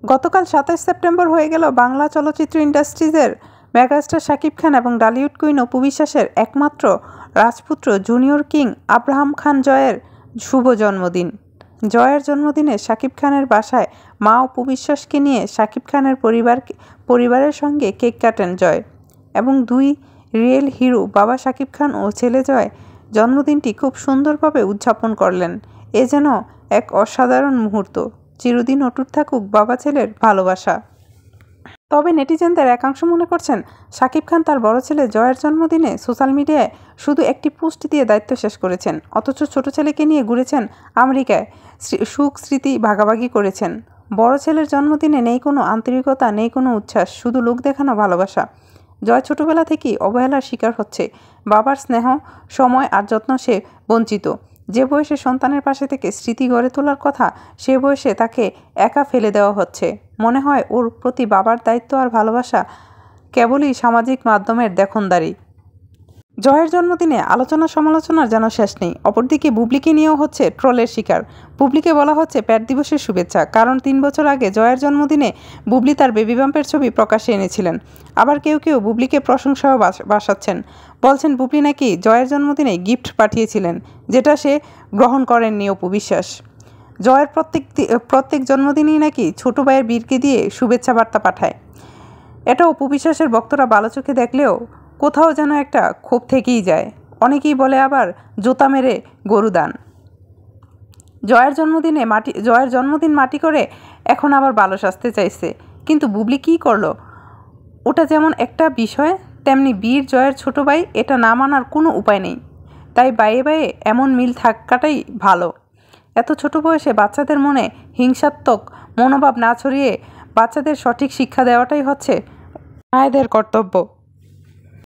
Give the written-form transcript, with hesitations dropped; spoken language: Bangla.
গতকাল ২৭ সেপ্টেম্বর হয়ে গেল বাংলা চলচ্চিত্র ইন্ডাস্ট্রিজের মেগাস্টার শাকিব খান এবং ডালিউড কুইন অপু বিশ্বাসের একমাত্র রাজপুত্র জুনিয়র কিং আব্রাহাম খান জয়ের শুভ জন্মদিন। জয়ের জন্মদিনে শাকিব খানের বাসায় মা অপু বিশ্বাসকে নিয়ে শাকিব খানের পরিবারের সঙ্গে কেক কাটেন জয় এবং দুই রিয়েল হিরো বাবা শাকিব খান ও ছেলে জয় জন্মদিনটি খুব সুন্দরভাবে উদযাপন করলেন। এ যেন এক অসাধারণ মুহূর্ত। চিরদিন অটুট থাকুক বাবা ছেলের ভালোবাসা। তবে নেটিজেনদের একাংশ মনে করছেন শাকিব খান তার বড় ছেলে জয়ের জন্মদিনে সোশ্যাল মিডিয়ায় শুধু একটি পোস্ট দিয়ে দায়িত্ব শেষ করেছেন, অথচ ছোট ছেলেকে নিয়ে ঘুরেছেন আমেরিকায়, সুখ স্মৃতি ভাগাভাগি করেছেন। বড় ছেলের জন্মদিনে নেই কোনো আন্তরিকতা, নেই কোনো উচ্ছ্বাস, শুধু লোক দেখানো ভালোবাসা। জয় ছোটবেলা থেকেই অবহেলার শিকার হচ্ছে। বাবার স্নেহ, সময় আর যত্ন সে বঞ্চিত। যে বয়সে সন্তানের পাশে থেকে স্মৃতি গড়ে তোলার কথা, সে বয়সে তাকে একা ফেলে দেওয়া হচ্ছে। মনে হয় ওর প্রতি বাবার দায়িত্ব আর ভালোবাসা কেবলই সামাজিক মাধ্যমের দেখনদারি। জয়ের জন্মদিনে আলোচনা সমালোচনার যেন শেষ নেই। অপরদিকে বুবলিকে নিয়েও হচ্ছে ট্রলের শিকার। বুবলিকে বলা হচ্ছে প্যাট দিবসের শুভেচ্ছা, কারণ 3 বছর আগে জয়ের জন্মদিনে বুবলি তার বেবি বাম্পের ছবি প্রকাশ্যে এনেছিলেন। আবার কেউ কেউ বুবলিকে প্রশংসাও বাসাচ্ছেন, বলছেন বুবলি নাকি জয়ের জন্মদিনে গিফট পাঠিয়েছিলেন, যেটা সে গ্রহণ করেননি অপু বিশ্বাস। জয়ের প্রত্যেক জন্মদিনই নাকি ছোট ভাইয়ের বীরকে দিয়ে শুভেচ্ছা বার্তা পাঠায়। এটা অপু বিশ্বাসের ভক্তরা ভালো চোখে দেখলেও কোথাও যেন একটা ক্ষোভ থেকেই যায়। অনেকেই বলে আবার জোতা মেরে গরু দান। জয়ের জন্মদিন মাটি করে এখন আবার ভালো সাজতে চাইছে। কিন্তু বুবলি কী করলো? ওটা যেমন একটা বিষয়, তেমনি বীর জয়ের ছোট ভাই, এটা না মানার কোনো উপায় নেই। তাই বাইয়ে এমন মিল থাকাটাই ভালো। এত ছোট বয়সে বাচ্চাদের মনে হিংসাত্মক মনোভাব না ছড়িয়ে বাচ্চাদের সঠিক শিক্ষা দেওয়াটাই হচ্ছে মায়েদের কর্তব্য।